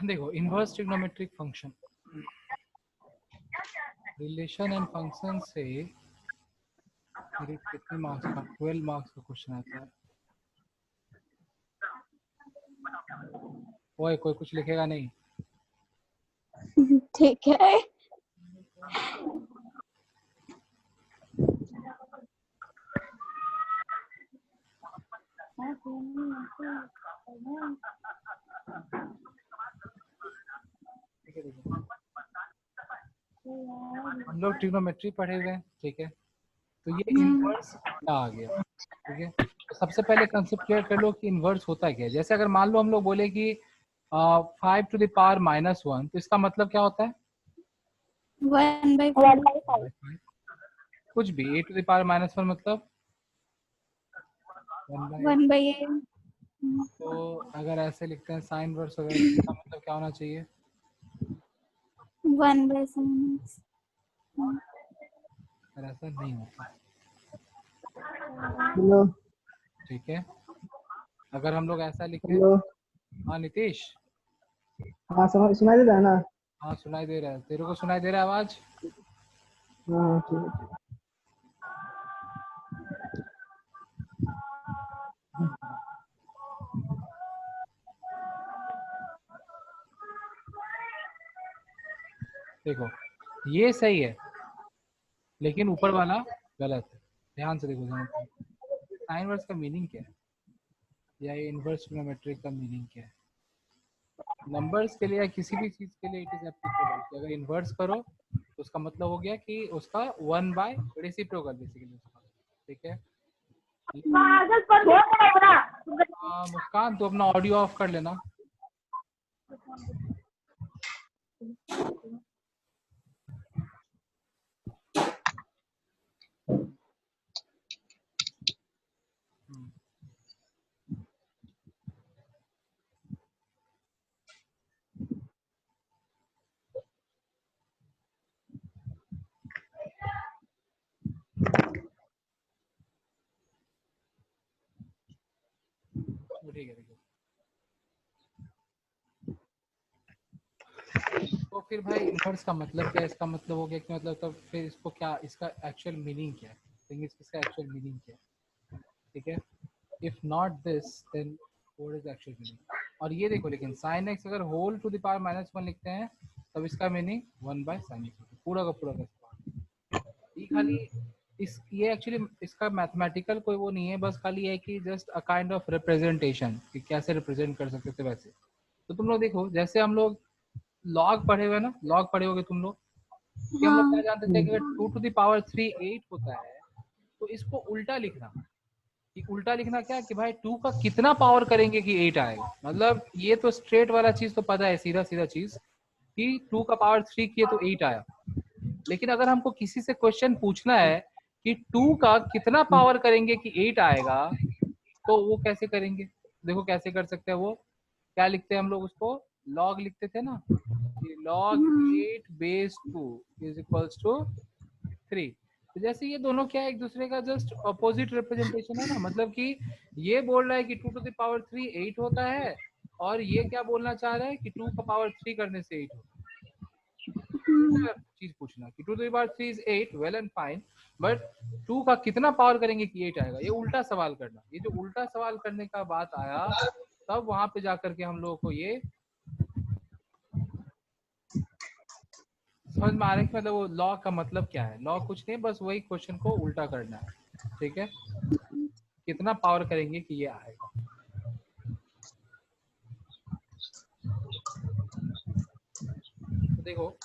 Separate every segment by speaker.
Speaker 1: देखो inverse trigonometric function, relation and function से मेरे कितने मार्क्स का, 12 मार्क्स का क्वेश्चन आता है। ओए कोई कुछ लिखेगा नहीं?
Speaker 2: ठीक है।
Speaker 1: ठीक है, देखो हम लोग ट्रिग्नोमेट्री पढ़े हुए हैं, ठीक है, तो ये इनवर्स आ गया, ठीक है। तो सबसे पहले कंसेप्ट क्लियर कर लो कि इनवर्स होता क्या है। जैसे अगर मान लो हम लोग बोले कि 5 टू द पावर -1, तो इसका मतलब क्या होता है?
Speaker 2: 1/5।
Speaker 1: कुछ भी a टू द पावर -1 मतलब 1/8।
Speaker 2: 1/8।
Speaker 1: तो अगर ऐसे लिखते हैं साइन वर्स वगैरह, तो इसका मतलब क्या होना चाहिए?
Speaker 2: 1/sin।
Speaker 1: पर ऐसा नहीं होता,
Speaker 3: हेलो
Speaker 1: ठीक है। अगर हम लोग ऐसा लिखें,
Speaker 3: हेलो।
Speaker 1: हाँ नीतीश,
Speaker 3: हाँ समझ सुनाई दे रहा है ना?
Speaker 1: हाँ सुनाई दे रहा है, तेरे को सुनाई दे रहा है आवाज?
Speaker 3: हाँ ठीक है।
Speaker 1: देखो ये सही है, लेकिन ऊपर वाला गलत है। ध्यान से देखो, साइन वर्स का मीनिंग क्या है, या ये इनवर्स ट्रिग्नोमेट्रिक का मीनिंग क्या है? नंबर्स के लिए या किसी भी चीज के लिए इट इज एप्लीकेबल कि अगर इन्वर्स करो तो उसका मतलब हो गया कि उसका 1/रेसिप्रोकल बेसिकली उसका, ठीक है। मुस्कान तो अपना ऑडियो ऑफ कर लेना। ठीक है, देखो तो फिर भाई इन्वर्स का मतलब क्या है? इसका मतलब हो गया कि मतलब तब फिर इसको क्या, इसका एक्चुअल मीनिंग क्या है, इसका एक्चुअल मीनिंग क्या है, ठीक है। If not this then what is actual meaning? और ये देखो, लेकिन साइन एक्स अगर होल टू द पावर -1 लिखते हैं तब इसका मीनिंग 1/sin x, पूरा का पूरा का। ये खाली ये एक्चुअली इसका मैथमेटिकल कोई वो नहीं है, बस खाली है कि just a kind of representation कि कैसे रिप्रेजेंट कर सकते थे वैसे। तो तुम लोग देखो, जैसे हम लोग लॉग पढ़े हुए ना, लॉग पढ़े होगे तुम लोग, कि हम लोग क्या
Speaker 2: हाँ।
Speaker 1: जानते थे कि अगर 2 टू द पावर 3 8 होता है तो इसको उल्टा लिखना, कि उल्टा लिखना क्या कि भाई 2 का कितना पावर करेंगे कि 8 आएगा। मतलब ये तो स्ट्रेट वाला चीज तो पता है, सीधा सीधा चीज कि 2 का पावर 3 किए तो 8 आया। लेकिन अगर हमको किसी से क्वेश्चन पूछना है कि 2 का कितना पावर करेंगे कि 8 आएगा, तो वो कैसे करेंगे? देखो कैसे कर सकते हैं वो, क्या लिखते हैं हम लोग उसको, लॉग लिखते थे ना, लॉग 8/2 इज इक्वल्स टू 3। तो जैसे ये दोनों क्या है, एक दूसरे का जस्ट अपोजिट रिप्रेजेंटेशन है ना, मतलब कि ये बोल रहा है कि 2 टू द पावर 3 8 होता है, और ये क्या बोलना चाह रहा है कि 2 का पावर 3 करने से 8 होता है। चीज पूछना कि 2 to the power 3 is 8, well and fine, but 2 का कितना पावर करेंगे कि 8 आएगा, ये उल्टा सवाल करना। ये जो उल्टा सवाल करने का बात आया, तब वहां पे जाकर के हम लोगों को ये समझ में आ रहा है कि मतलब वो लॉ का मतलब क्या है। लॉ कुछ नहीं, बस वही क्वेश्चन को उल्टा करना है, ठीक है। कितना पावर करेंगे कि ये आएगा। तो देखो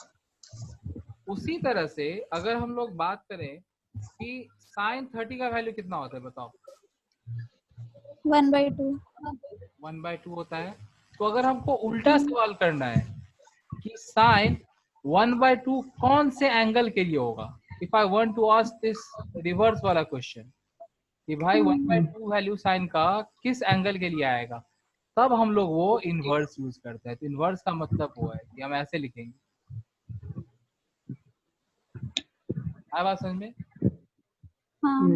Speaker 1: उसी तरह से अगर हम लोग बात करें कि साइन 30 का वैल्यू कितना होता है बताओ?
Speaker 2: 1/2।
Speaker 1: 1/2 होता है। तो अगर हमको उल्टा सवाल करना है कि साइन 1/2 कौन से एंगल के लिए होगा, if I want to ask this reverse वाला क्वेश्चन कि भाई 1/2 वैल्यू साइन का किस एंगल के लिए आएगा, तब हम लोग वो इनवर्स यूज करते हैं। तो इनवर्स का मतलब वो है कि हम ऐसे लिखेंगे। आया बात समझ में?
Speaker 2: हाँ।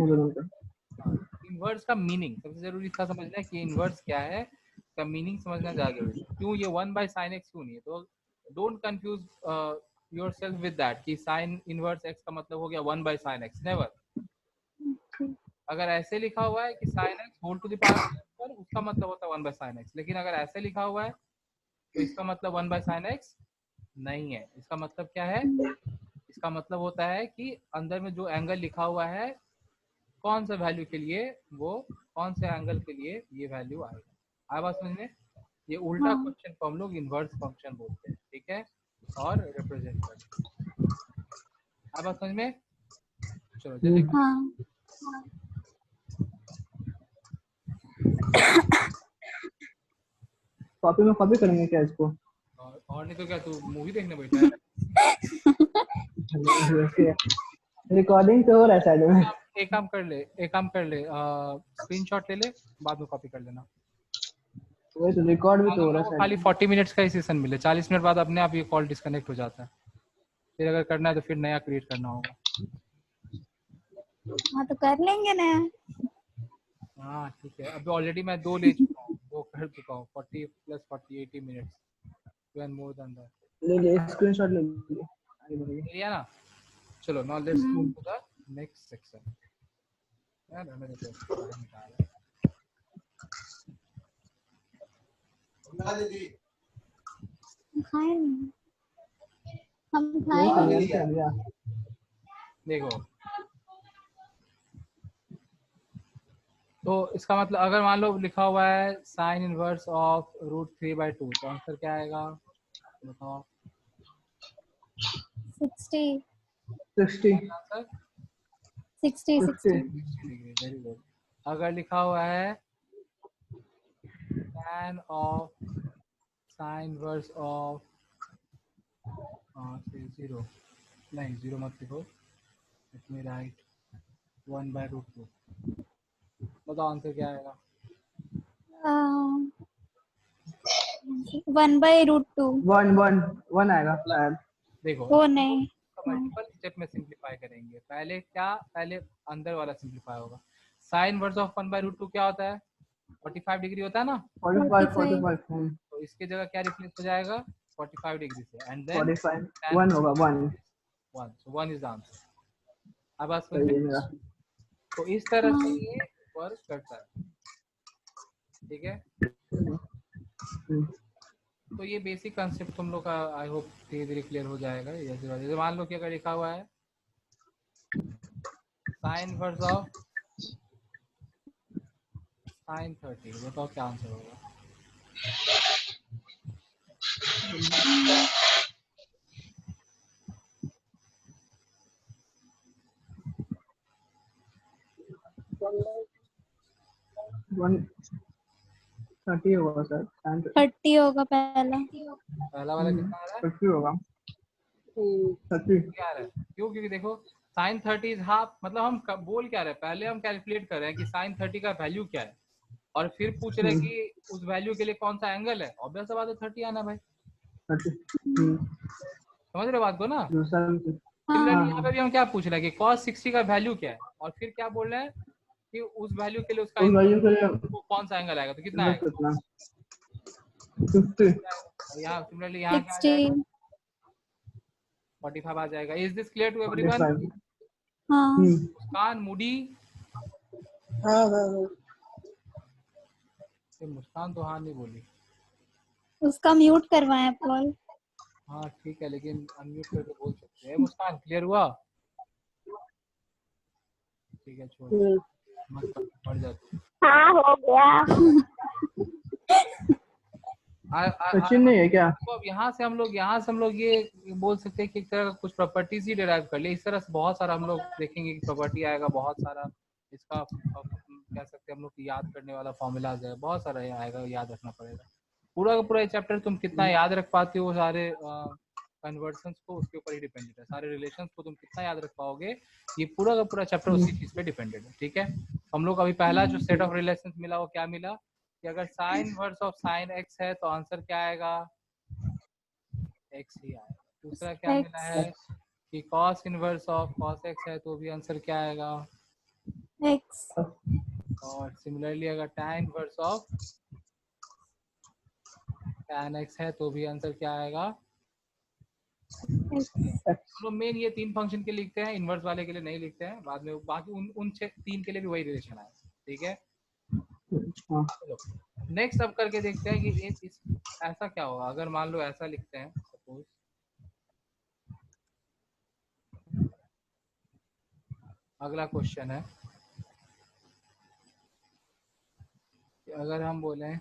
Speaker 1: इनवर्स का मीनिंग सबसे जरूरी था समझना है कि इनवर्स क्या है, इसका मीनिंग समझना ज्यादा जरूरी है। क्यों ये 1/sin x क्यों नहीं है? तो don't confuse yourself with that कि sin इनवर्स x का मतलब हो गया 1/sin x। नेवर। अगर ऐसे लिखा हुआ है कि sin x whole to the power पर, उसका मतलब होता है 1/sin x। लेकिन अगर ऐसे लिखा हुआ है तो इसका मतलब 1/sin x नहीं है। इसका मतलब क्या है? इसका मतलब होता है कि अंदर में जो एंगल लिखा हुआ है कौन सा वैल्यू के लिए, वो कौन से एंगल के लिए ये वैल्यू आएगा। आया बात समझ में? ये उल्टा क्वेश्चन को हम लोग इनवर्स फंक्शन बोलते हैं, ठीक है, और रिप्रेजेंट करते हैं। आया बात समझ में? चलो जल्दी
Speaker 2: हाँ।
Speaker 3: कॉपी में कॉपी करेंगे क्या इसको?
Speaker 1: और नहीं तो क्या, तू मूवी देखने बैठा है?
Speaker 3: रिकॉर्डिंग तो हो रहा है साइड में।
Speaker 1: एक काम कर ले स्क्रीनशॉट ले ले, बाद में कॉपी कर लेना।
Speaker 3: वही तो, रिकॉर्ड भी तो हो रहा है
Speaker 1: खाली
Speaker 3: साइड
Speaker 1: 40 मिनट्स का ही सेशन मिले, 40 मिनट बाद अपने आप ये कॉल डिस्कनेक्ट हो जाता है। फिर अगर करना है तो फिर नया क्रिएट करना होगा।
Speaker 2: हाँ तो कर लेंगे ना।
Speaker 1: हाँ ठीक है, अभी ऑलरेडी मैं 2 ले चुका हूँ, 2 कर चुका हूँ। 40 + 40 80 minutes, even more than that.
Speaker 3: ले ले, स्क्रीनशॉट ले लीजिए, आगे बढ़िए।
Speaker 1: लिया ना? चलो now let's move to the next section. यार हमें तो टाइम निकाल है।
Speaker 2: खाए नहीं। हम
Speaker 3: ये
Speaker 2: खाएंगे।
Speaker 3: क्या लिया?
Speaker 1: देखो, तो इसका मतलब अगर मान लो लिखा हुआ है sin इनवर्स ऑफ √3/2, तो आंसर क्या आएगा बताओ?
Speaker 2: 60
Speaker 3: 60
Speaker 1: आंसर
Speaker 2: 60
Speaker 3: 60
Speaker 1: डिग्री। Very good. अगर लिखा हुआ है tan of sin inverse of 0, नहीं 0 मत लिखो, लेट मी राइट 1/√2, बताओ आंसर क्या आएगा?
Speaker 2: 1/√2।
Speaker 3: 1 आएगा शायद।
Speaker 1: देखो
Speaker 2: वो नहीं।
Speaker 1: मल्टीपल स्टेप में सिंप्लीफाई करेंगे। पहले अंदर वाला सिंप्लीफाई होगा। साइन इनवर्स ऑफ 1/√2 क्या होता है? 45 डिग्री होता है ना?
Speaker 3: 45
Speaker 1: तो इसके जगह क्या रिप्लेस हो जाएगा 45 डिग्री से, एंड देन
Speaker 3: 45 1 होगा 1।
Speaker 1: 1, सो 1 इज द आंसर। अब बात समझ
Speaker 3: सही
Speaker 1: में?
Speaker 3: है मेरा।
Speaker 1: तो इस तरह से ये वर्क करता है, ठीक है।
Speaker 3: हम्म,
Speaker 1: तो ये बेसिक कंसेप्ट तुम लोग का आई होप धीरे धीरे क्लियर हो जाएगा। जैसे मान लो कि अगर लिखा हुआ है साइन इनवर्स ऑफ sin 30, बताओ क्या आंसर होगा?
Speaker 3: वन 30 होगा सर।
Speaker 2: 30 होगा पहला।
Speaker 1: पहला वाला कितना आ रहा है?
Speaker 3: 30 होगा। 30
Speaker 1: क्या आ रहा है? क्यों? क्योंकि देखो साइन 30 इज हाफ, मतलब हम बोल क्या रहे हैं, पहले हम कैलकुलेट कर रहे हैं कि साइन 30 का वैल्यू क्या है, और फिर पूछ रहे हैं कि उस वैल्यू के लिए कौन सा एंगल है। ऑब्वियस बात है 30 आना भाई।
Speaker 3: 30
Speaker 1: समझ रहे बात को ना?
Speaker 3: दूसरा।
Speaker 1: सिमिलरली यहाँ पे भी हम क्या पूछ रहे हैं कि cos 60 का वैल्यू क्या है, और फिर क्या बोल रहे हैं कि उस वैल्यू के लिए उसका
Speaker 3: उस वैल्यू के लिए
Speaker 1: वो कौन सा एंगल आएगा, तो कितना आएगा?
Speaker 3: कितना? 50
Speaker 1: यहाँ सिमिलरली यहाँ क्या आ
Speaker 2: 60।
Speaker 1: जाएगा? 45 आ जाएगा। Is this clear to everyone?
Speaker 3: 45।
Speaker 2: हाँ।
Speaker 1: मुस्कान मूडी?
Speaker 3: हाँ।
Speaker 1: मुस्कान तो हाँ नहीं बोली।
Speaker 2: उसका म्यूट करवाएं कॉल।
Speaker 1: हाँ ठीक है, लेकिन अनम्यूट करके बोल सकते हैं। मुस्कान क्लियर हुआ? ठीक है छोड़, मत पढ़ जाती।
Speaker 2: हाँ हो गया।
Speaker 3: क्वेश्चन नहीं है क्या?
Speaker 1: तो अब यहाँ से हम लोग ये बोल सकते हैं कि एक तरह का कुछ प्रॉपर्टीज ही डिराइव कर ले। इस तरह से बहुत सारा हम लोग देखेंगे कि प्रॉपर्टी आएगा, बहुत सारा इसका कह सकते हैं हम लोग याद करने वाला फॉर्मूलाज है, बहुत सारा आएगा, याद रखना पड़ेगा। पूरा का पूरा चैप्टर तुम कितना याद रख पाते हो सारे कन्वर्सन्स को, उसके ऊपर ही डिपेंडेड है। सारे रिलेशंस को तुम कितना याद रख पाओगे, ये पूरा का पूरा चैप्टर उसी चीज पे डिपेंडेड है, ठीक है। हम लोग अभी पहला जो सेट ऑफ रिलेशंस मिला वो क्या मिला कि अगर sign inverse of sine x है तो आंसर क्या आएगा? एक्स ही आएगा। दूसरा क्या मिला है कि cos inverse of cos x है तो भी आंसर क्या आएगा?
Speaker 2: एक्स।
Speaker 1: और सिमिलरली अगर tan inverse of tan x है तो भी आंसर क्या आएगा?
Speaker 3: X.
Speaker 1: तो मेन ये 3 फंक्शन के लिखते हैं, इनवर्स वाले के लिए नहीं लिखते हैं, बाद में बाकी उन 3 के लिए भी वही रिलेशन है। ठीक है,
Speaker 3: हाँ
Speaker 1: चलो नेक्स्ट अब करके देखते हैं कि ऐसा क्या होगा अगर मान लो ऐसा लिखते हैं। सपोज अगला क्वेश्चन है कि अगर हम बोलें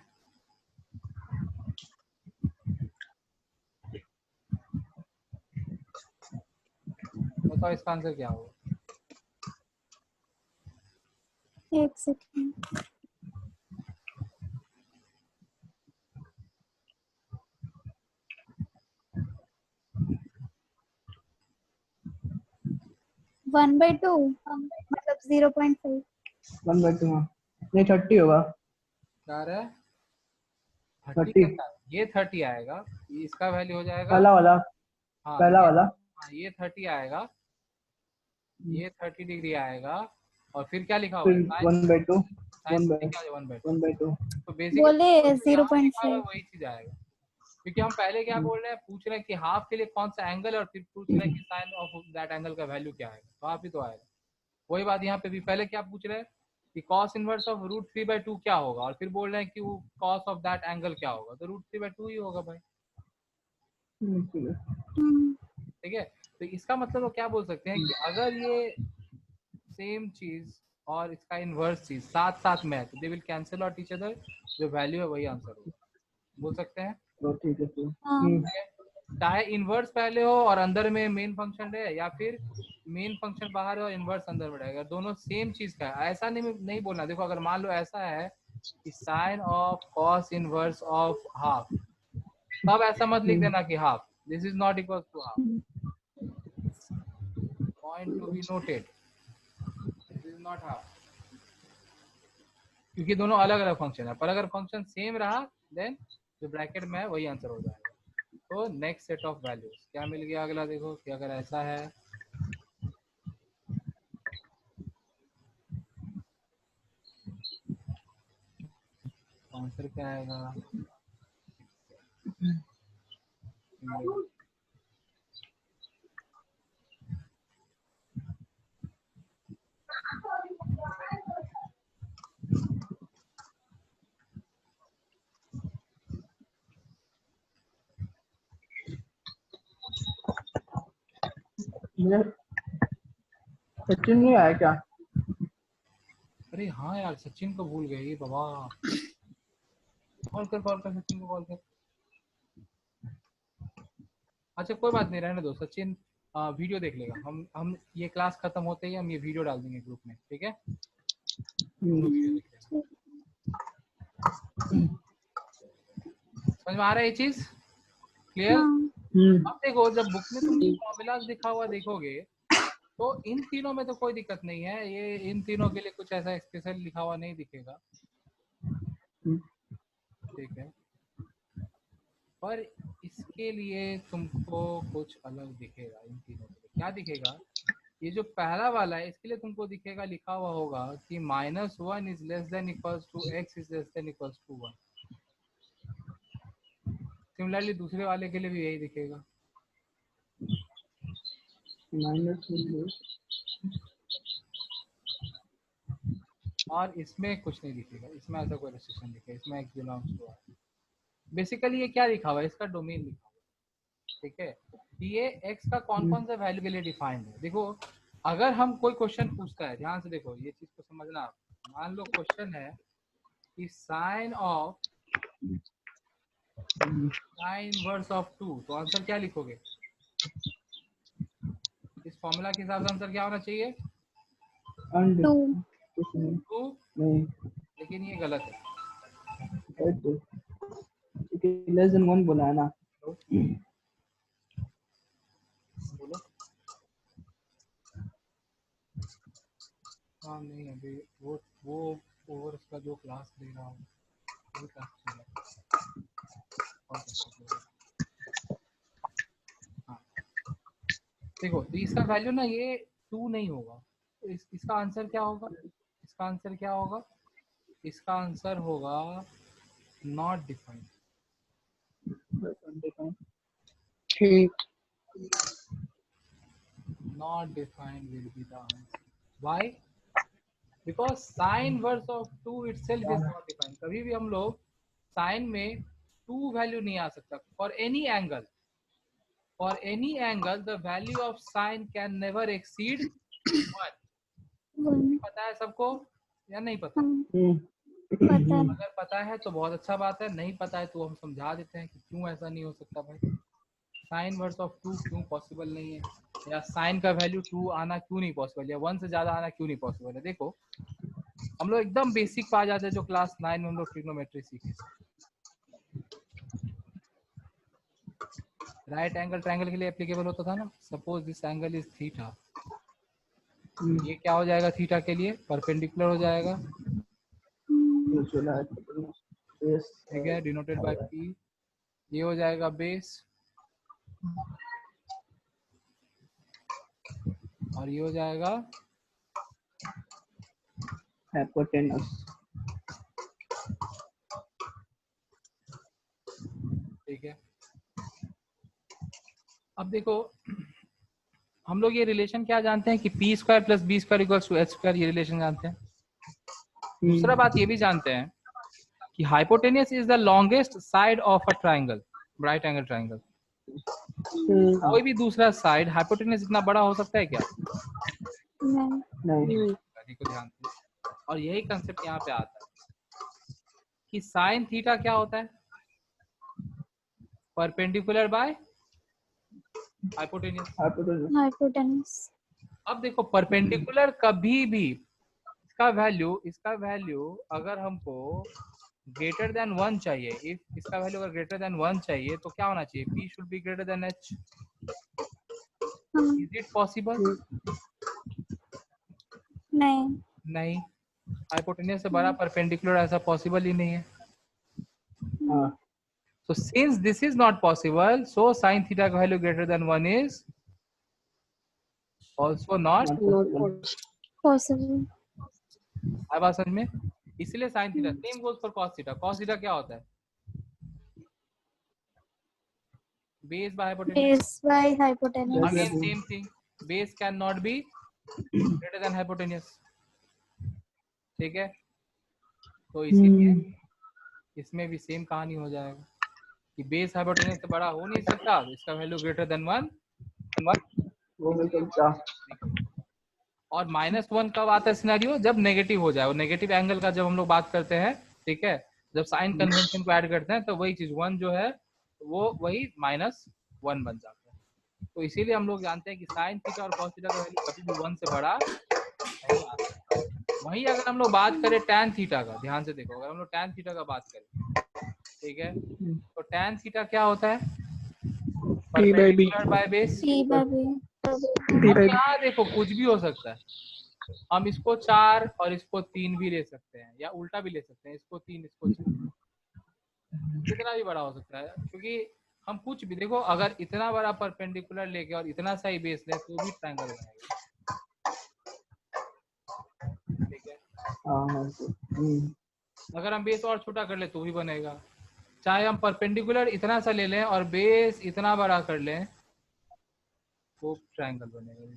Speaker 1: बताओ इसका आंसर क्या होगा?
Speaker 2: एक सेकेंड। वन बाई टू मतलब 0.5।
Speaker 3: 1/2 हाँ नहीं 30 होगा।
Speaker 1: क्या रहा है? 30
Speaker 3: 30
Speaker 1: कैसा? ये 30 आएगा, इसका वैल्यू हो जाएगा
Speaker 3: पहला वाला
Speaker 1: हाँ
Speaker 3: पहला वाला
Speaker 1: हाँ ये 30 आएगा, ये 30 डिग्री आएगा और फिर क्या लिखा हुआ
Speaker 3: फिर
Speaker 1: है?
Speaker 3: 1/2
Speaker 1: साइन क्या है? 1/2।
Speaker 3: 1/2
Speaker 1: तो बेसिकली
Speaker 2: बोले
Speaker 1: जो यहाँ लिखा हुआ है
Speaker 2: 0.5।
Speaker 1: वही चीज आएगा, क्योंकि हम पहले क्या बोल रहे हैं, पूछ रहे हैं कि हाफ के लिए कौन सा एंगल है और फिर पूछ रहे हैं कि साइन ऑफ दैट एंगल का वैल्यू क्या आएगा, तो आप ही तो आएगा। वही बात यहाँ पे भी, पहले क्या पूछ रहे हैं कि cos इनवर्स ऑफ √3/2 क्या होगा और फिर बोल रहे हैं कि वो cos ऑफ दैट एंगल क्या होगा, तो √3/2 ही होगा भाई। ठीक है, तो इसका मतलब वो क्या बोल सकते हैं कि अगर ये सेम चीज और इसका इनवर्स चीज साथ साथ में है तो they will cancel out each other, जो वैल्यू है वही आंसर होगा, बोल सकते हैं।
Speaker 3: तो ठीक है फिर
Speaker 1: ठीक है? चाहे इनवर्स पहले हो और अंदर में मेन फंक्शन रहे, या फिर मेन फंक्शन बाहर है और इनवर्स अंदर में रहेगा, दोनों सेम चीज का है, ऐसा नहीं बोलना। देखो अगर मान लो ऐसा है कि sine of cos inverse of half, तब ऐसा मत लिख देना कि half, this is not equal to half, point to be noted, this is not half, क्योंकि दोनों अलग अलग फंक्शन है। पर अगर फंक्शन सेम रहा देन जो ब्रैकेट में है वही आंसर हो जाएगा। तो नेक्स्ट सेट ऑफ वैल्यूज क्या मिल गया अगला, देखो कि अगर ऐसा है आंसर क्या आएगा?
Speaker 3: मुझे सचिन नहीं आया क्या?
Speaker 1: अरे हाँ यार सचिन को भूल गए बाबा, कॉल कर सचिन को कॉल कर। अच्छा कोई बात नहीं, रहने दो सचिन, वीडियो देख लेगा। हम ये क्लास खत्म होते ही हम ये वीडियो डाल देंगे ग्रुप में, ठीक है? दोनों वीडियो देख लेगा। समझ में आ रहा है ये चीज? क्लियर? अब देखो जब बुक में तुम फॉर्मूलाज दिखा हुआ देखोगे तो इन तीनों में तो कोई दिक्कत नहीं है, ये इन तीनों के लिए कुछ ऐसा स्पेशल लिखा हुआ नहीं दिखेगा, ठीक है? पर इसके लिए तुमको कुछ अलग दिखेगा, इन तीनों के लिए क्या दिखेगा? ये जो पहला वाला है इसके लिए तुमको दिखेगा, लिखा हुआ होगा कि -1 is less than equals to x is less than equals to 1। Similarly दूसरे वाले के लिए भी यही दिखेगा। और इसमें कुछ नहीं दिखेगा, इसमें ऐसा कोई रेस्ट्रिक्शन दिखेगा, इसमें x belongs to r। Basically ये क्या लिखा हुआ है, इसका डोमेन लिखा हुआ है, ठीक है? ये x का कौन कौन सा वैल्यू के लिए डिफाइंड है। देखो अगर हम कोई क्वेश्चन पूछता है, ध्यान से देखो ये चीज को समझना आप। मान लो क्वेश्चन है कि साइन इनवर्स ऑफ 2, तो आंसर क्या लिखोगे? इस फॉर्मूला के हिसाब से आंसर क्या होना चाहिए? 2, लेकिन ये गलत है।
Speaker 3: लेस देन 1 बोला है ना?
Speaker 1: बोलो। हाँ नहीं अभी वो ओवर उसका जो क्लास ले रहा हूँ वही क्लास ले रहा हूँ। हाँ देखो तो इसका वैल्यू ना ये 2 नहीं होगा, तो इसका आंसर क्या होगा? इसका आंसर क्या होगा? इसका आंसर होगा नॉट डिफाइंड।
Speaker 3: ठीक।
Speaker 1: Not defined will be the answer. Why? Because sine inverse of 2 itself is not defined. कभी भी हम लोग साइन में 2 वैल्यू नहीं आ सकता. For any angle the value of sine can never exceed 1.
Speaker 2: One
Speaker 1: पता है सबको या नहीं पता?
Speaker 2: पता है।
Speaker 1: अगर पता है तो बहुत अच्छा बात है, नहीं पता है तो हम समझा देते हैं कि क्यों ऐसा नहीं हो सकता भाई. साइन वर्स ऑफ 2 क्यों पॉसिबल नहीं है, या साइन का वैल्यू 2 आना क्यों नहीं पॉसिबल, या 1 से ज्यादा आना क्यों नहीं पॉसिबल है. देखो हम लोग एकदम बेसिक पे आ जाते हैं जो क्लास 9 में हम लोग ट्रिग्नोमेट्री सीखे. राइट एंगल ट्रायंगल के लिए एप्लीकेबल होता था ना. Suppose this angle is theta, ये क्या हो जाएगा थीटा के लिए? परपेंडिकुलर हो जाएगा. ठीक है, डिनोटेड बाय पी. ये हो जाएगा बेस और ये हो जाएगा
Speaker 3: हाइपोटेनस.
Speaker 1: ठीक है. अब देखो हम लोग ये रिलेशन क्या जानते हैं कि P square plus B square equals to H square, ये रिलेशन जानते हैं. दूसरा बात ये भी जानते हैं कि hypotenuse is the longest side of a triangle, right angle triangle. कोई भी दूसरा साइड हाइपोटेनियस इतना बड़ा हो सकता है क्या?
Speaker 2: नहीं।
Speaker 1: को ध्यान से. और यही कंसेप्ट यहाँ पे आता है कि साइन थीटा क्या होता है? Perpendicular by hypotenuse.
Speaker 2: हाइपोटेनस।
Speaker 1: अब देखो परपेंडिकुलर कभी भी इसका वैल्यू अगर हमको ग्रेटर देन 1 चाहिए, इफ इसका वैल्यू अगर ग्रेटर देन 1 चाहिए तो क्या होना चाहिए? P should be greater than H. Is it possible? नहीं. हाइपोटेनियस से बड़ा परपेंडिकुलर ऐसा पॉसिबल ही नहीं है. So since this is not possible, so sin theta का value greater than 1 is also not
Speaker 2: possible.
Speaker 1: है बात समझ में? इसलिए sin theta same goes for cos theta. Cos theta क्या होता है? Base by hypotenuse.
Speaker 2: Base by hypotenuse.
Speaker 1: Again same thing. Base cannot be greater than hypotenuse. ठीक है, तो इसीलिए इसमें भी सेम कहानी हो जाएगा कि बेस हाइपोटेनस से बड़ा हो नहीं सकता, इसका वैल्यू ग्रेटर देन 1. और -1 कब आता है सिनेरियो? जब नेगेटिव हो जाए. वो नेगेटिव एंगल का जब हम लोग बात करते हैं, ठीक है, जब साइन कन्वेंशन को ऐड करते हैं तो वही चीज 1 जो है वो वही -1 बन जाता है. तो इसीलिए हम लोग जानते हैं कि साइन थीटा और कॉस थीटा का वैल्यू कभी भी 1 से बड़ा नहीं आ सकता. वहीं अगर हम लोग बात करें टैन थीटा का, ध्यान से देखो, अगर हम लोग टैन थीटा का बात करें, ठीक है, तो टैन थीटा क्या होता है? Perpendicular by base. अब यहाँ देखो कुछ भी हो सकता है. हम इसको 4 और इसको 3 भी ले सकते हैं, या उल्टा भी ले सकते हैं, इसको 3 इसको 4. कितना भी बड़ा हो सकता है, क्योंकि हम कुछ भी देखो, अगर इतना बड़ा परपेंडिकुलर लेके और इतना सा ही बेस ले तो भी ट्रायंगल बनेगा. ठीक है, अगर हम बेस और छोटा कर ले तो भी बनेगा. चाहे हम परपेंडिकुलर इतना सा ले लें और बेस इतना बड़ा कर लें, वो ट्रायंगल बनेगा.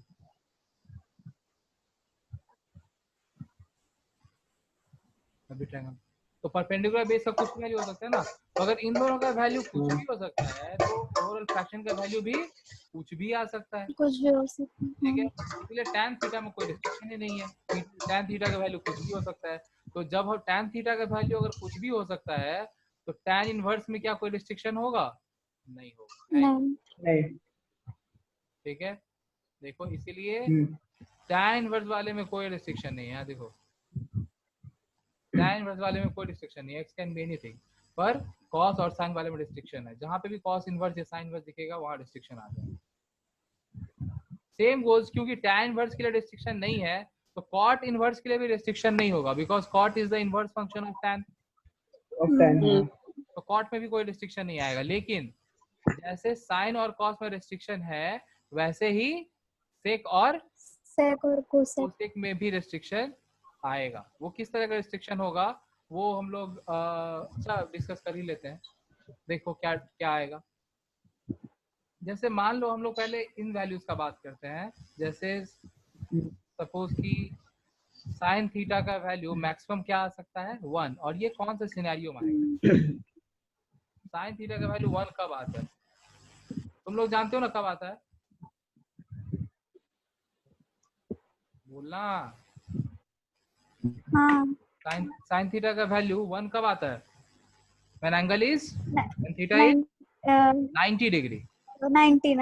Speaker 1: अभी ट्रायंगल तो परपेंडिकुलर बेस का कुछ भी वैल्यू हो सकता है ना. तो अगर इन दोनों का वैल्यू कुछ भी हो सकता है तो ओवरऑल फ्रैक्शन का वैल्यू भी कुछ भी आ सकता है.
Speaker 2: कुछ भी हो सकता है.
Speaker 1: ठीक है, इसलिए tan थीटा में कोई रिस्ट्रिक्शन ही नहीं है. tan थीटा का वैल्यू कुछ भी हो सकता है. तो जब हम tan थीटा का वैल्यू अगर कुछ भी हो सकता है तो tan इनवर्स में क्या कोई रिस्ट्रिक्शन होगा? नहीं होगा.
Speaker 2: नहीं.
Speaker 1: ठीक है, देखो इसीलिए tan इनवर्स वाले में कोई रिस्ट्रिक्शन नहीं है. देखो tan इनवर्स वाले में कोई रिस्ट्रिक्शन नहीं है, x कैन बी एनीथिंग. पर cos और sin वाले में रिस्ट्रिक्शन है. जहां पे भी cos इनवर्स या sin इनवर्स दिखेगा वहां रिस्ट्रिक्शन आ जाएगा. सेम गोज, क्योंकि tan इनवर्स के लिए रिस्ट्रिक्शन नहीं है तो cot इनवर्स के लिए भी रिस्ट्रिक्शन नहीं होगा, because cot is the inverse function of tan. तो cot में भी कोई रिस्ट्रिक्शन नहीं आएगा. लेकिन जैसे sin और cos में रिस्ट्रिक्शन है वैसे ही sec और cosec में भी रिस्ट्रिक्शन आएगा. वो किस तरह का रिस्ट्रिक्शन होगा वो हम लोग अच्छा डिस्कस कर ही लेते हैं. देखो क्या क्या आएगा। जैसे मान लो हम लोग पहले इन वैल्यूज का बात करते हैं, जैसे सपोज कि साइन थीटा का वैल्यू मैक्सिमम क्या आ सकता है 1, और ये कौन सा सिनेरियो में आएगा? साइन थीटा का वैल्यू 1 कब आता है? तुम लोग जानते हो ना कब आता है, बोलना।
Speaker 2: हाँ
Speaker 1: साइन थीटा का वैल्यू 1 कब आता है? When angle is, when theta is 90 degree.
Speaker 2: 90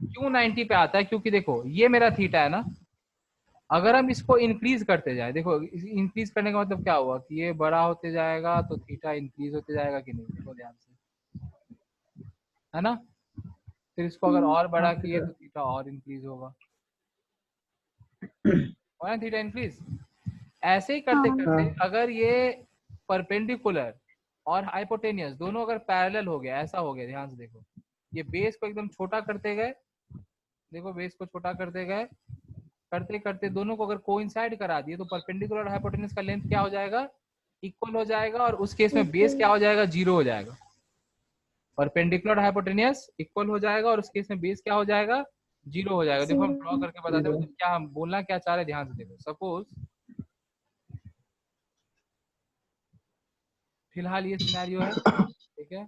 Speaker 1: क्यों 90 पे आता है? क्योंकि देखो ये मेरा थीटा है ना, अगर हम इसको इंक्रीज करते जाए, देखो इंक्रीज करने का मतलब क्या हुआ कि ये बड़ा होते जाएगा तो थीटा इंक्रीज होते जाएगा कि नहीं, देखो ध्यान से, है ना। फिर इसको अगर और बड़ा किए तो थीटा और इंक्रीज होगा, और थीटा इंक्रीज। ऐसे ही करते
Speaker 2: हाँ।
Speaker 1: करते अगर ये परपेंडिकुलर और हाइपोटेनियस दोनों अगर पैरेलल हो गया, ऐसा हो गया, ध्यान से देखो, ये बेस को एकदम छोटा करते गए, देखो बेस को छोटा करते गए, करते करते दोनों को अगर कोइंसाइड करा दिए तो परपेंडिकुलर और हाइपोटेनस का लेंथ क्या हो जाएगा? इक्वल हो जाएगा, और उस केस में बेस क्या हो जाएगा? 0 हो जाएगा। परपेंडिकुलर हाइपोटेनियस इक्वल हो जाएगा और उस केस में बेस क्या हो जाएगा? 0 हो जाएगा। देखो हम ड्रॉ करके बताते हैं, मतलब क्या हम बोलना क्या चाह रहे हैं, ध्यान से देखो। सपोज फिलहाल ये सिनेरियो है, ठीक है।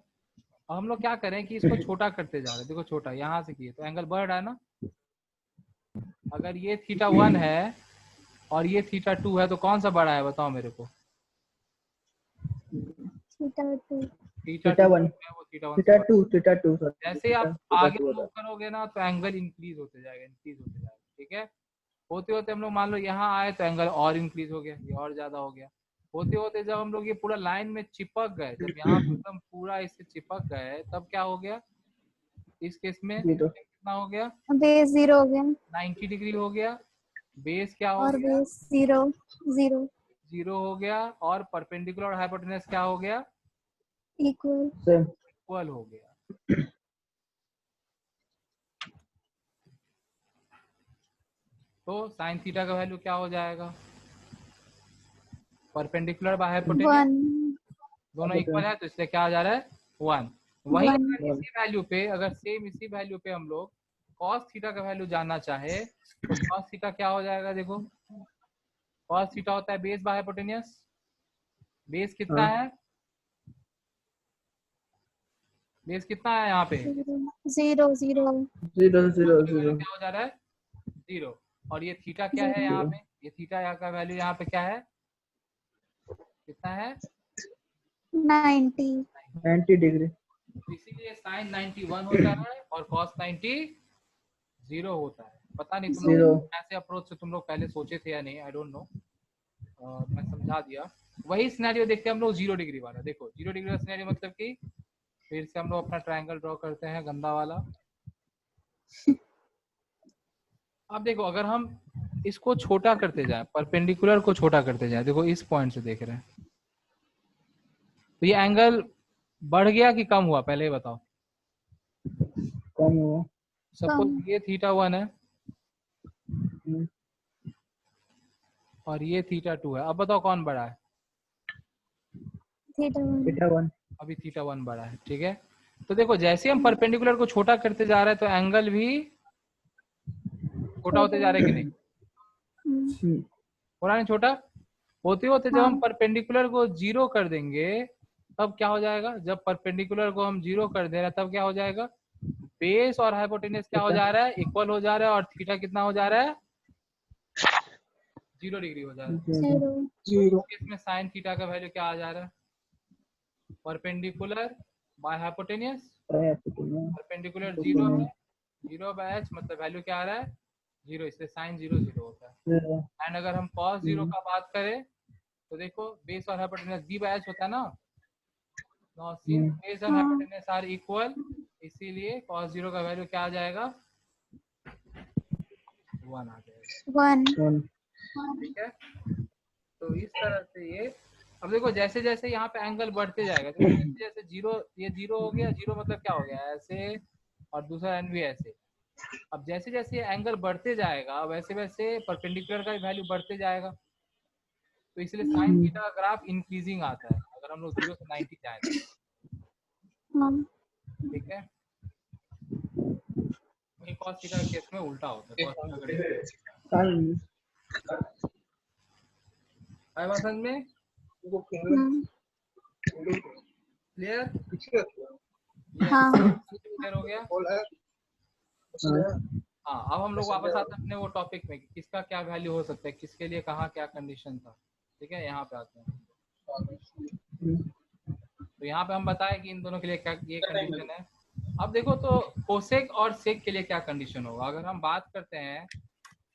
Speaker 1: अब हम लोग क्या करें कि इसको छोटा करते जा रहे हैं, देखो छोटा यहाँ से किए तो एंगल बढ़ रहा है ना। अगर ये थीटा 1 है और ये थीटा 2 है तो कौन सा बड़ा है, बताओ मेरे को। थीटा 2
Speaker 3: 1
Speaker 1: है वो थीटा 1 से बड़ा।
Speaker 3: थीटा 2
Speaker 1: जैसे आप आगे मूव करोगे ना तो एंगल इंक्रीज होते जाएगा, इंक्रीज होते जाएगा, ठीक है। होते होते हम लोग मान लो यहाँ आए तो एंगल और इंक्रीज हो गया, ये और ज्यादा हो गया। होते होते जब हम लोग ये पूरा लाइन में चिपक गए, जब यहाँ पे एकदम पूरा इससे चिपक गए, तब क्या हो गया? इस केस में कितना हो गया?
Speaker 2: बेस 0 हो गया
Speaker 1: 90 डिग्री हो गया। बेस क्या हो
Speaker 2: और
Speaker 1: गया?
Speaker 2: बेस 0
Speaker 1: 0 हो गया, और परपेंडिकुलर और हाइपोटेनस क्या हो गया?
Speaker 2: इक्वल
Speaker 1: इक्वल हो गया। तो साइन थीटा का वैल्यू क्या हो जाएगा? परपेंडिकुलर बाय हाइपोटेनस
Speaker 2: 1
Speaker 1: दोनों इक्वल है तो इसलिए क्या आ जा रहा है? 1। वही अगर इसी वैल्यू पे, अगर सेम इसी वैल्यू पे हम लोग cos थीटा का वैल्यू जानना चाहे तो cos थीटा क्या हो जाएगा? देखो cos थीटा होता है बेस बाय हाइपोटेनस। बेस कितना है? बेस कितना है यहाँ पे?
Speaker 2: 0
Speaker 1: क्या हो जा रहा है? 0। और ये थीटा क्या है यहाँ पे? ये थीटा यहाँ का वैल्यू यहाँ पे क्या है? कितना है?
Speaker 2: 90
Speaker 3: डिग्री।
Speaker 1: इसीलिए साइन 91 होता है और cos 90 0 होता है। पता नहीं तुम लोग ऐसे अप्रोच से तुम लोग पहले सोचे थे या नहीं, आई डोंट नो। मैं समझा दिया। वही सिनेरियो देखते हैं हम लोग 0 डिग्री वाला। देखो 0 डिग्री वाला सिनेरियो मतलब कि फिर से हम लोग अपना ट्रायंगल ड्रॉ करते हैं गंदा वाला। अब देखो अगर हम इसको छोटा करते जाए, परपेंडिकुलर को छोटा करते जाए, देखो इस पॉइंट से देख रहे हैं तो ये एंगल बढ़ गया कि कम हुआ, पहले ही बताओ।
Speaker 3: कम हुआ।
Speaker 1: सपोज ये थीटा 1 है और ये थीटा 2 है, अब बताओ कौन बड़ा है?
Speaker 2: थीटा 1
Speaker 1: अभी थीटा 1 बड़ा है, ठीक है। तो देखो जैसे हम परपेंडिकुलर को छोटा करते जा रहे हैं तो एंगल भी छोटा होते जा रहे हैं कि नहीं? हो रहा नहीं छोटा? होते होते जब हम परपेंडिकुलर को 0 कर देंगे तब क्या हो जाएगा? जब परपेंडिकुलर को हम 0 कर दे रहे हैं तब क्या हो जाएगा? बेस और हाइपोटेनस क्या हो जा रहा है? इक्वल हो जा रहा है, और थीटा कितना हो जा रहा है? 0 डिग्री हो जा रहा है। तो इसमें साइन थीटा का वैल्यू क्या आ जा रहा है? परपेंडिकुलर बाय हाइपोटेनस, परपेंडिकुलर 0 है, 0 बाय h मतलब वैल्यू क्या आ रहा है? 0, इसलिए साइन 0 0 होता है। एंड अगर हम cos 0 का बात करें तो देखो बेस और हाइपोटेनस b बाय h होता है ना। Now since base and hypotenuse are equal, इसीलिए cos 0 का वैल्यू क्या आ जाएगा? 1 आ जाएगा।
Speaker 2: 1
Speaker 1: ठीक है। तो इस तरह से ये, अब देखो जैसे जैसे यहाँ पे एंगल बढ़ते जाएगा, तो जैसे जैसे 0, ये 0 हो गया, 0 मतलब क्या हो गया? ऐसे, और दूसरा एंड भी ऐसे। अब जैसे जैसे ये एंगल बढ़ते जाएगा वैसे वैसे परपेंडिकुलर का भी वैल्यू बढ़ते जाएगा, तो इसलिए साइन थीटा का ग्राफ इंक्रीजिंग आता है अगर हम लोग 0 से 90 जाए तो।
Speaker 2: हाँ
Speaker 1: ठीक है। वही cos थीटा के केस में उल्टा होता है, cos थीटा का difference।
Speaker 3: Time.
Speaker 1: आया बात समझ में?
Speaker 2: हम्म,
Speaker 1: क्लियर?
Speaker 2: हाँ
Speaker 1: क्लियर हो गया?
Speaker 3: हाँ,
Speaker 1: हाँ, अब हम लोग वापस आते हैं अपने वो टॉपिक में कि किसका क्या वैल्यू हो सकता है, किसके लिए कहाँ क्या कंडीशन था। ठीक है, यहाँ पे आते हैं। तो यहाँ पे हम बताए कि इन दोनों के लिए क्या ये कंडीशन है। अब देखो तो कोसेक और सेक के लिए क्या कंडीशन होगा। अगर हम बात करते हैं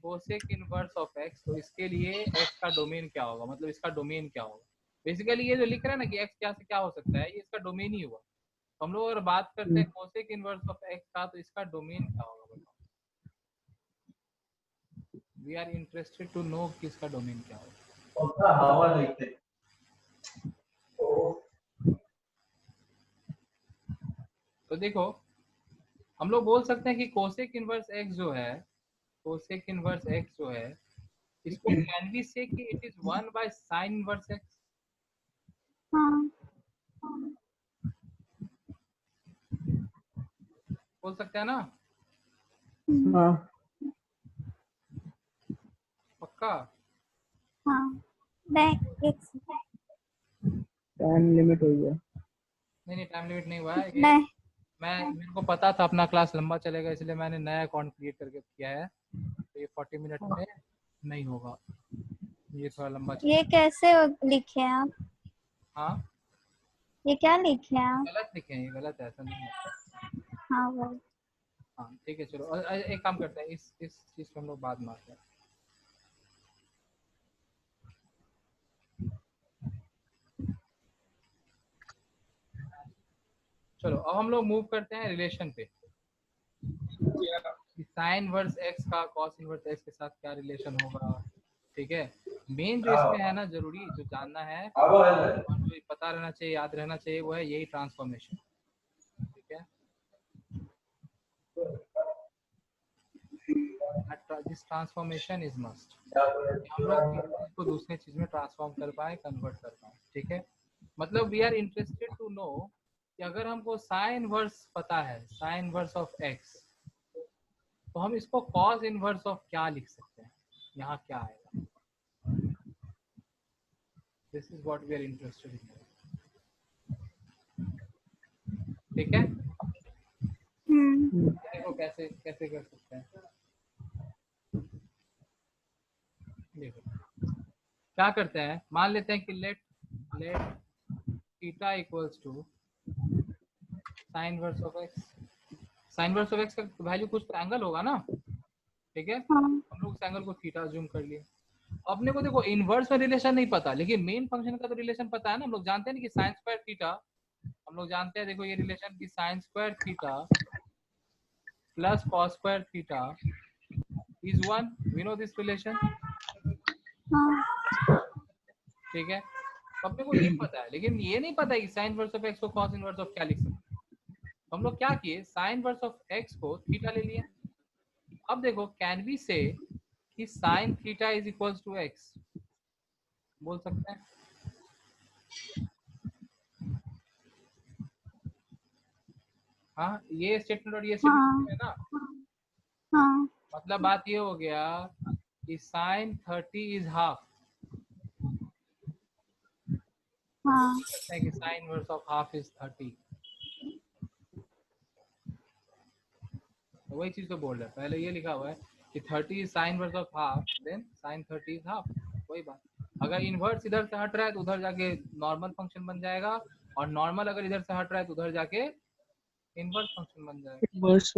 Speaker 1: कोसेक इनवर्स ऑफ एक्स, तो इसके लिए एक्स का डोमेन क्या होगा, मतलब इसका डोमेन क्या होगा। बेसिकली ये जो लिख रहा है ना कि एक्स क्या से क्या हो सकता है, ये इसका डोमेन ही हुआ। तो हम लोग अगर बात करते हैं कोसेक इनवर्स ऑफ एक्स का, तो इसका डोमेन क्या होगा बताओ। We are interested to know कि इसका डोमेन क्या होगा। तो देखो हम लोग बोल सकते हैं कि कोसेक इनवर्स एक्स जो है, कोसेक इनवर्स एक्स जो है, इसको कैन वी से कि it is 1 by sine inverse x.
Speaker 2: हाँ
Speaker 1: बोल सकते हैं ना?
Speaker 3: हाँ,
Speaker 1: पक्का?
Speaker 2: हाँ नहीं एक
Speaker 3: टाइम लिमिट हो गया।
Speaker 1: नहीं टाइम लिमिट नहीं हुआ है ये।
Speaker 2: नहीं
Speaker 1: मेरे को पता था अपना क्लास लंबा चलेगा, इसलिए मैंने नया अकाउंट क्रिएट करके किया है। तो ये 40 मिनट में नहीं होगा, ये थोड़ा लंबा चलेगा।
Speaker 2: ये कैसे लिखे आप?
Speaker 1: हाँ
Speaker 2: ये क्या लिखे आप?
Speaker 1: गलत लिखे हैं, ये गलत है, ऐसा नहीं है।
Speaker 2: हाँ वो
Speaker 1: हाँ ठीक है चलो, एक काम करते हैं, इस चीज़ को हम लोग बाद में आते हैं। चलो अब हम लोग मूव करते हैं रिलेशन पे, साइन वर्स एक्स का कॉस इनवर्स एक्स के साथ क्या रिलेशन होगा। ठीक है, मेन जो इसमें है ना जरूरी जो जानना है और जो पता रहना चाहिए, याद रहना चाहिए, वो है यही ट्रांसफॉर्मेशन। ठीक है, दिस ट्रांसफॉर्मेशन इज मस्ट। हम लोग एक चीज को दूसरे चीज में ट्रांसफॉर्म कर पाए, कन्वर्ट कर पाए। ठीक है, मतलब we are interested to know कि अगर हमको साइन वर्स पता है, साइन वर्स ऑफ एक्स, तो हम इसको कॉस इनवर्स ऑफ क्या लिख सकते हैं, यहाँ क्या आएगा। This is what we are interested in. ठीक है, देखो कैसे कैसे कर सकते हैं। देखो क्या करते हैं, मान लेते हैं कि let theta equals to sine inverse of x. Sine inverse of x का वैल्यू कुछ तो एंगल होगा ना। ठीक है,
Speaker 2: हाँ
Speaker 1: हम लोग उस एंगल को थीटा अज्यूम कर लिए। अपने को देखो इनवर्स में रिलेशन नहीं पता, लेकिन मेन फंक्शन का तो रिलेशन पता है ना। हम लोग जानते हैं ना कि साइन स्क्वायर थीटा, हम लोग जानते हैं देखो ये रिलेशन की sine square theta plus cos square theta is 1। We know this relation.
Speaker 2: हाँ
Speaker 1: ठीक है, तो अपने को ये पता है, लेकिन ये नहीं पता है कि साइन वर्स ऑफ एक्स को कॉस इनवर्स ऑफ क्या लिख सकते हैं। तो हम लोग क्या किए, साइन वर्स ऑफ एक्स को थीटा ले लिए। अब देखो कैन वी से कि sine theta is equals to x, बोल सकते हैं। हाँ ये स्टेटमेंट और ये स्टेटमेंट है ना।
Speaker 2: हाँ
Speaker 1: मतलब बात ये हो गया कि साइन 30 इज हाफ,
Speaker 2: हाँ
Speaker 1: सकते हैं कि sine inverse of half is 30। तो वही चीज तो बोल रहे हैं, पहले ये लिखा हुआ है कि 30 is sine inverse of half, then sine 30 is half. वही बात, अगर इनवर्स इधर से हट रहा है तो उधर जाके नॉर्मल फंक्शन बन जाएगा, और नॉर्मल अगर इधर से हट रहा है तो उधर जाके इनवर्स फंक्शन बन जाएगा।
Speaker 2: इनवर्स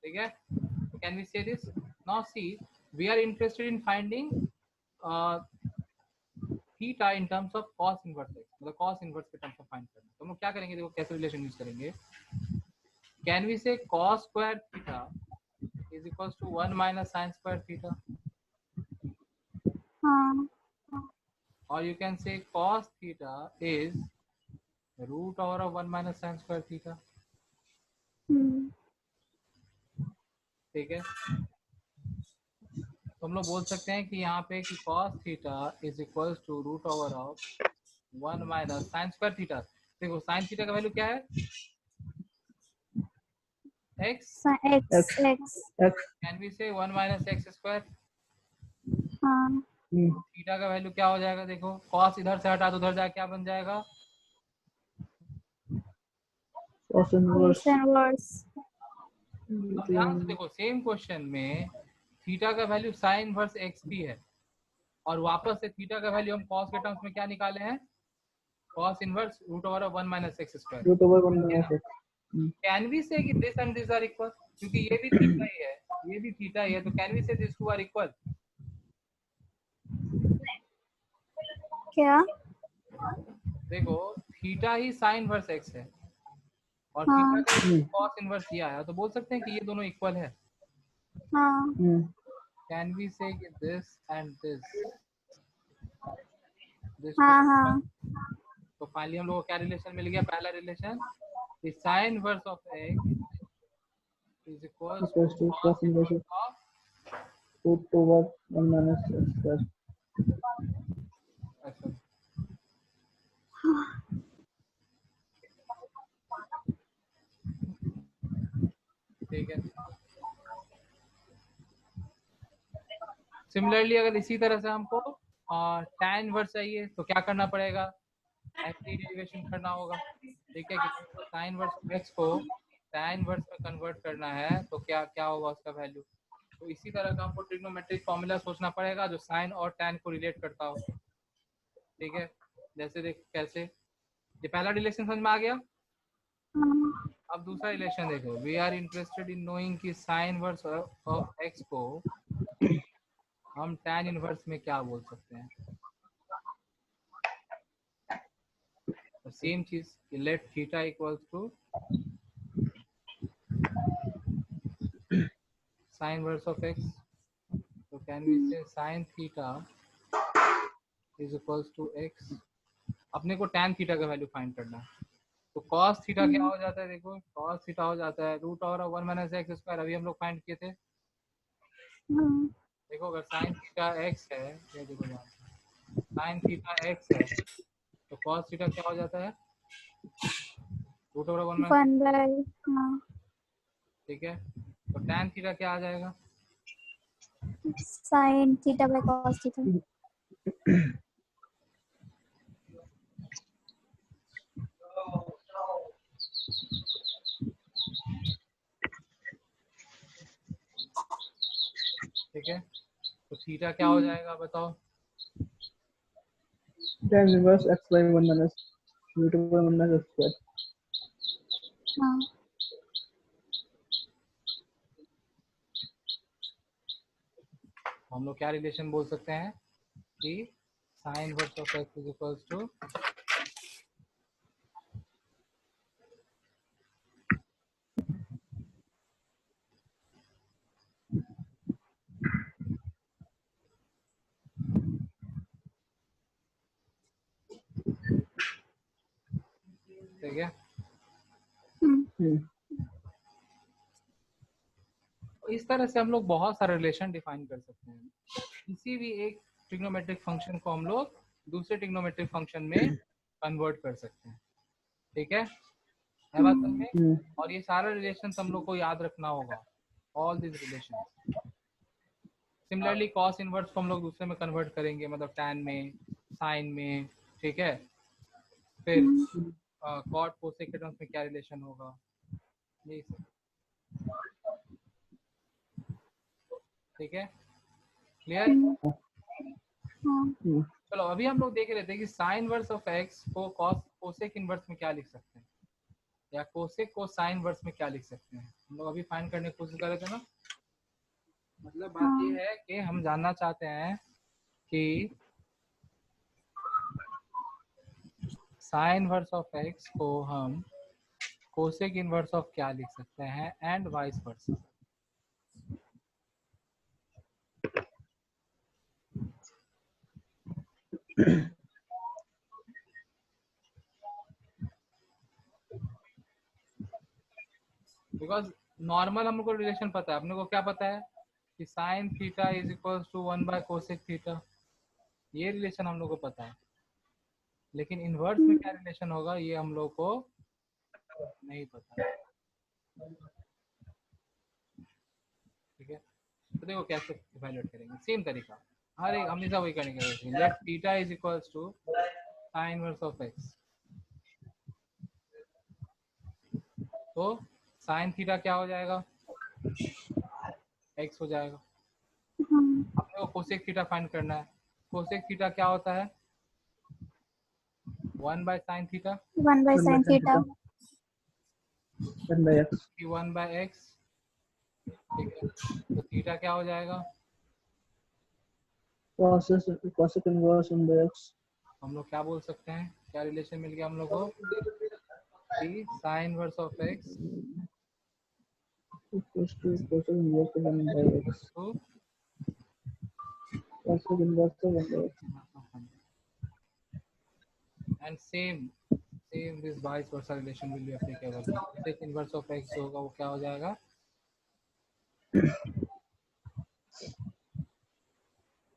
Speaker 1: ठीक है, can we say this. Now see we are interested in finding theta in terms of cos inverse x, मतलब कॉस इनवर्स के टर्म्स में फाइंड करना। तो हम लोग क्या करेंगे, देखो कैसे रिलेशन यूज करेंगे। Can we say cos square theta is equals to 1 minus sine square theta,
Speaker 2: हाँ
Speaker 1: और you can say cos theta is root over of 1 minus sine square theta. ठीक है, तो हम लोग बोल सकते हैं कि यहाँ पे कि cos theta is equals to root over of 1 minus sine square theta. देखो साइन थीटा का वैल्यू क्या है, x,
Speaker 2: x
Speaker 3: x
Speaker 2: x
Speaker 3: x
Speaker 1: can we say 1 minus x square.
Speaker 2: हाँ
Speaker 1: थीटा का वैल्यू क्या हो जाएगा, देखो cos इधर से हटा तो उधर जाके क्या बन जाएगा,
Speaker 3: cos inverse
Speaker 2: cos inverse
Speaker 1: अब ध्यान से देखो सेम क्वेश्चन में थीटा का वैल्यू साइन इनवर्स एक्स भी है, और वापस से थीटा का वैल्यू हम cos के टर्म्स में क्या निकाले हैं, cos inverse root over of 1 minus x square.
Speaker 3: root over 1 minus x.
Speaker 1: Can we say कि this and this are equal, क्योंकि ये भी थीटा ही है, ये भी थीटा ही है, तो can we say this to are equal.
Speaker 2: क्या?
Speaker 1: देखो थीटा ही साइन इनवर्स एक्स है और थीटा
Speaker 2: हाँ
Speaker 1: का cos इनवर्स ये आया, तो बोल सकते हैं कि ये दोनों इक्वल है।
Speaker 2: हाँ
Speaker 1: कैन वी से कि दिस एंड दिस
Speaker 2: हाँ हाँ
Speaker 1: तो फाइनली हम लोग को क्या रिलेशन मिल गया, पहला relation sign inverse of x is equal
Speaker 3: equals to
Speaker 1: cos
Speaker 3: cos inverse
Speaker 1: inverse
Speaker 3: of
Speaker 1: of,
Speaker 3: root over 1 minus x square.
Speaker 1: अच्छा ठीक है। सिमिलरली अगर इसी तरह से हमको tan इनवर्स चाहिए तो क्या करना पड़ेगा, ऐसे ही डेरिवेशन करना होगा। ठीक है, कि साइन इनवर्स ऑफ एक्स को tan इनवर्स में कन्वर्ट करना है तो क्या क्या होगा उसका वैल्यू। तो इसी तरह का हमको ट्रिग्नोमेट्रिक फॉर्मूला सोचना पड़ेगा जो साइन और tan को रिलेट करता हो। ठीक है, जैसे देख कैसे, ये पहला रिलेशन समझ में आ गया।
Speaker 2: हाँ
Speaker 1: अब दूसरा रिलेशन देखो, we are interested in knowing कि साइन इनवर्स ऑफ एक्स को हम tan इनवर्स में क्या बोल सकते हैं। तो सेम चीज, let theta equals to sine inverse of x, तो can we say sine theta is equals to x. अपने को tan थीटा का वैल्यू फाइंड करना है, तो cos थीटा क्या हो जाता है, देखो cos थीटा हो जाता है root over 1 minus x square, अभी हम लोग फाइंड किए थे।
Speaker 2: हाँ
Speaker 1: देखो अगर साइन थीटा एक्स है, ये देखो साइन थीटा एक्स है तो cos थीटा क्या हो जाता है, रूट ओवर 1 माइनस।
Speaker 2: 1 by हाँ
Speaker 1: ठीक है, तो tan थीटा क्या आ जाएगा,
Speaker 2: sin theta by cos theta
Speaker 1: ठीक है, तो थीटा क्या हो जाएगा बताओ,
Speaker 3: Tan inverse x by 1 minus root over 1 minus x square.
Speaker 2: हाँ
Speaker 1: हम लोग क्या रिलेशन बोल सकते हैं कि sine inverse of x is equals to, ठीक है। इस तरह से हम लोग बहुत सारे रिलेशन डिफाइन कर सकते हैं, किसी भी एक ट्रिग्नोमेट्रिक फंक्शन को हम लोग दूसरे ट्रिग्नोमेट्रिक फंक्शन में कन्वर्ट कर सकते हैं। ठीक है बात समझ में। और ये सारा रिलेशन हम लोग को याद रखना होगा, all this relation. Similarly cos inverse को हम लोग दूसरे में कन्वर्ट करेंगे, मतलब tan में, साइन में। ठीक है, फिर कॉट कोसेक के टर्म्स में क्या रिलेशन होगा, यही सब। ठीक है, क्लियर। चलो अभी हम लोग देख रहे थे कि साइन इनवर्स ऑफ एक्स को कॉस कोसेक इनवर्स में क्या लिख सकते हैं, या कोसेक को साइन इनवर्स में क्या लिख सकते हैं, हम लोग अभी फाइंड करने की कोशिश कर रहे थे ना। मतलब बात ये है कि हम जानना चाहते हैं कि साइन इनवर्स ऑफ एक्स को हम कोसेक इनवर्स ऑफ क्या लिख सकते हैं, and vice versa. Because normal हमको रिलेशन पता है, अपने को क्या पता है कि sine theta is equals to 1 by cosec theta, ये रिलेशन हम लोग को पता है। लेकिन इनवर्स में क्या रिलेशन होगा ये हम लोग को नहीं पता। ठीक है, तो देखो कैसे इवैल्यूएट करेंगे, सेम तरीका, हर एक हमेशा वही करने की कोशिश। Let theta is equals to sine inverse of x, तो साइन थीटा क्या हो जाएगा, एक्स हो जाएगा। अपने को कोसेक थीटा फाइंड करना है, कोसेक थीटा क्या होता है, 1 by sine theta,
Speaker 2: 1 by sin theta.
Speaker 3: 1 by x.
Speaker 1: 1 by x. ठीक है, तो थीटा क्या हो जाएगा,
Speaker 3: Cosec inverse 1 by x.
Speaker 1: हम लोग क्या बोल सकते हैं, क्या रिलेशन मिल गया हम लोग को, कि sine inverse of x
Speaker 3: Equals to cosec inverse of 1 by x.
Speaker 1: तो
Speaker 3: Cosec inverse of 1 by x.
Speaker 1: And same this vice versa relation will be applicable. Cosec inverse of x जो होगा वो क्या हो जाएगा,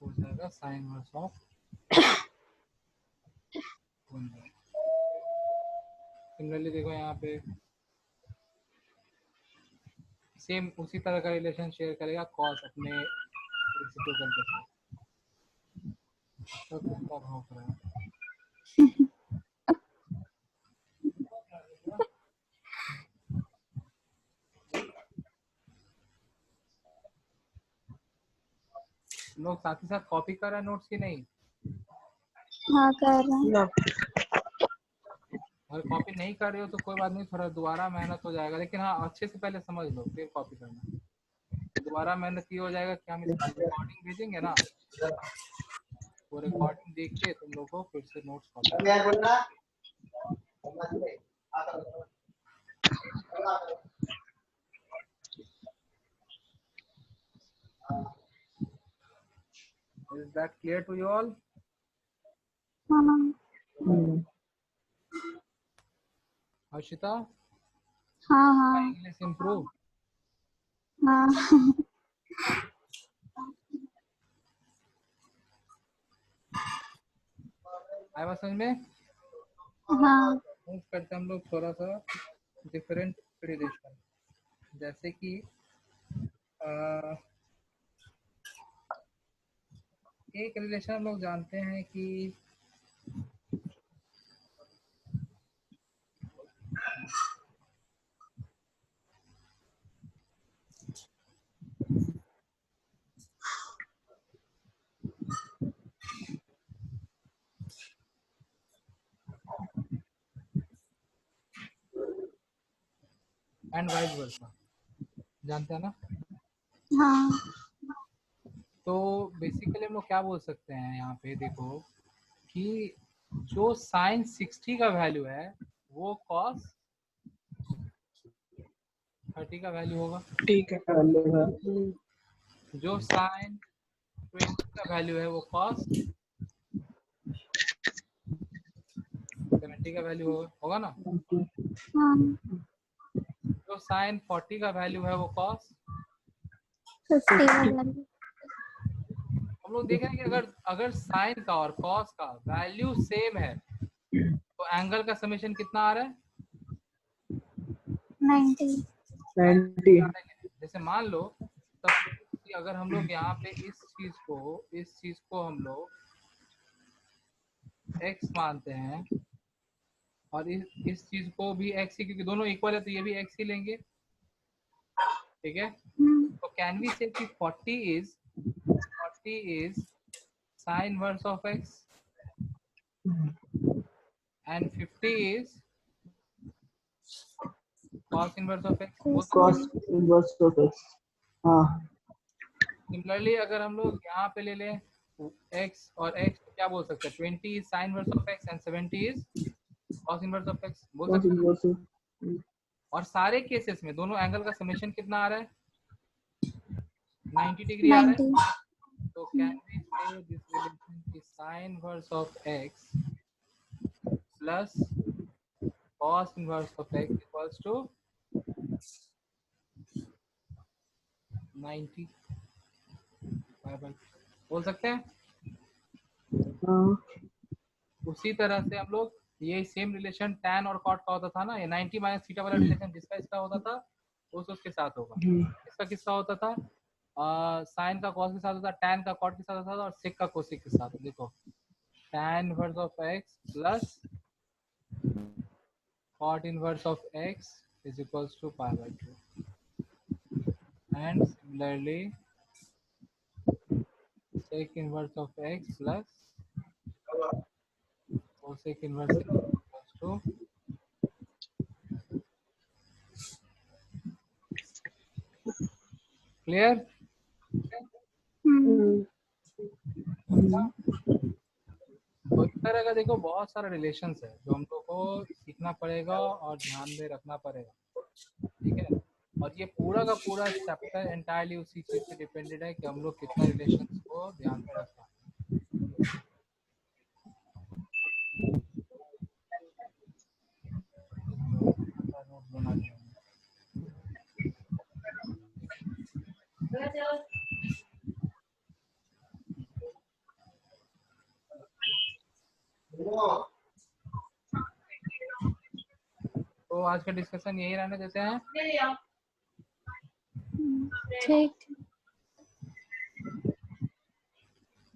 Speaker 1: हो जाएगा sine inverse of 1 by. Similarly देखो यहाँ पे सेम उसी तरह का रिलेशन शेयर करेगा कॉस अपने रेसिप्रोकल के साथ। तो कितना भाव करेगा, लोग साथ ही साथ कॉपी कर रहे हैं नोट्स की नहीं,
Speaker 2: हाँ कर रहे हैं।
Speaker 1: अगर कॉपी नहीं कर रहे हो तो कोई बात नहीं, थोड़ा दोबारा मेहनत हो जाएगा, लेकिन हाँ अच्छे से पहले समझ लो फिर कॉपी करना। दोबारा मेहनत की हो जाएगा कि हम इसका रिकॉर्डिंग भेजेंगे ना, वो रिकॉर्डिंग देख के तुम लोग को फिर से notes copy. Is that clear to you all?
Speaker 2: हाँ
Speaker 1: Harshita,
Speaker 2: हाँ
Speaker 1: English improve.
Speaker 2: हाँ
Speaker 1: आया समझ में?
Speaker 2: हाँ
Speaker 1: मूव करते हम लोग थोड़ा सा डिफरेंट रिलेशन, जैसे कि एक रिलेशन हम लोग जानते हैं कि एंड वाइस वर्सा, जानते हैं ना?
Speaker 2: हाँ
Speaker 1: तो बेसिकली हम लोग क्या बोल सकते हैं यहाँ पे, देखो कि जो साइन 60 का वैल्यू है वो कॉस 30 का वैल्यू होगा।
Speaker 3: ठीक है,
Speaker 1: जो साइन 20 का वैल्यू है वो कॉस 70 का वैल्यू होगा ना।
Speaker 2: हाँ
Speaker 1: जो साइन 40 का वैल्यू है वो कॉस
Speaker 2: 50 वाला।
Speaker 1: हम लोग देख रहे हैं कि अगर साइन का और कॉस का वैल्यू सेम है तो एंगल का समेशन कितना आ रहा है,
Speaker 2: 90।
Speaker 1: जैसे मान लो कि अगर हम लोग यहाँ पे इस चीज को हम लोग x मानते हैं और इस चीज को भी x ही, क्योंकि दोनों इक्वल है तो ये भी x ही लेंगे। ठीक है, तो कैन वी से कि 40 is sin inverse of x and 50 is cos inverse of x।
Speaker 3: cos inverse of x. हाँ,
Speaker 1: सिमिलरली अगर हम लोग यहाँ पे ले लें x और x तो क्या बोल सकते हैं, 20 is sin inverse of x and 70 is cos inverse of x बोल
Speaker 3: cos
Speaker 1: सकते हैं।
Speaker 3: inverse of
Speaker 1: और सारे केसेस में दोनों एंगल का समेशन कितना आ रहा है, 90 डिग्री आ रहा है। तो can we say this relation की sin inverse of x plus cos inverse of x equals to 90 बोल सकते हैं।
Speaker 3: हाँ,
Speaker 1: उसी तरह से हम लोग ये सेम रिलेशन tan और cot का होता था ना, ये 90 माइनस थीटा वाला रिलेशन जिसका इसका होता था उसके साथ होगा। इसका किसका होता था? साइन का cos के साथ होता, tan का cot के साथ होता था और sec का cosec के साथ। देखो tan inverse of x plus cot inverse of x is equals to pi by 2, and similarly sec inverse of x plus cosec inverse x is equals to clear? तो इस तरह का देखो बहुत सारा रिलेशंस है जो हम लोग को सीखना पड़ेगा और ध्यान में रखना पड़ेगा, ठीक है। और ये पूरा का पूरा चैप्टर एंटायरली उसी चीज पे डिपेंडेड है कि हम लोग कितना रिलेशंस को ध्यान में रखना है। तो आज का डिस्कशन यही रहने देते हैं।
Speaker 2: ठीक।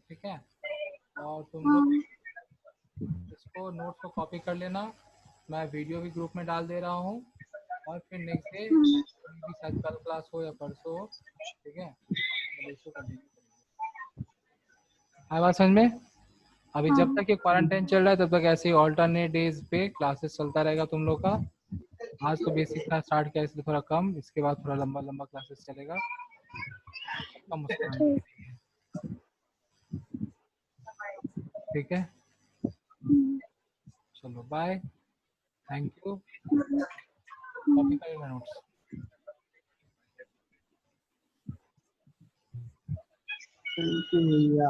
Speaker 1: ठीक है, और तुम लोग इसको नोट्स को कॉपी कर लेना, मैं वीडियो भी ग्रुप में डाल दे रहा हूँ, और फिर नेक्स्ट डे भी शायद कल क्लास हो या परसों हो, ठीक है, इसको कंटिन्यू करेंगे। आया बात समझ में? अभी जब तक ये क्वारंटाइन चल रहा है तब तक ऐसे ही ऑल्टरनेट डेज पे क्लासेस चलता रहेगा तुम लोग का। आज तो बेसिक क्लास स्टार्ट किया इसलिए थोड़ा कम, इसके बाद थोड़ा लंबा लंबा क्लासेस चलेगा। सबका मुस्कुराना, ठीक है, चलो बाय, थैंक यू, कॉपी करेगा नोट्स।
Speaker 3: Thank you, भैया।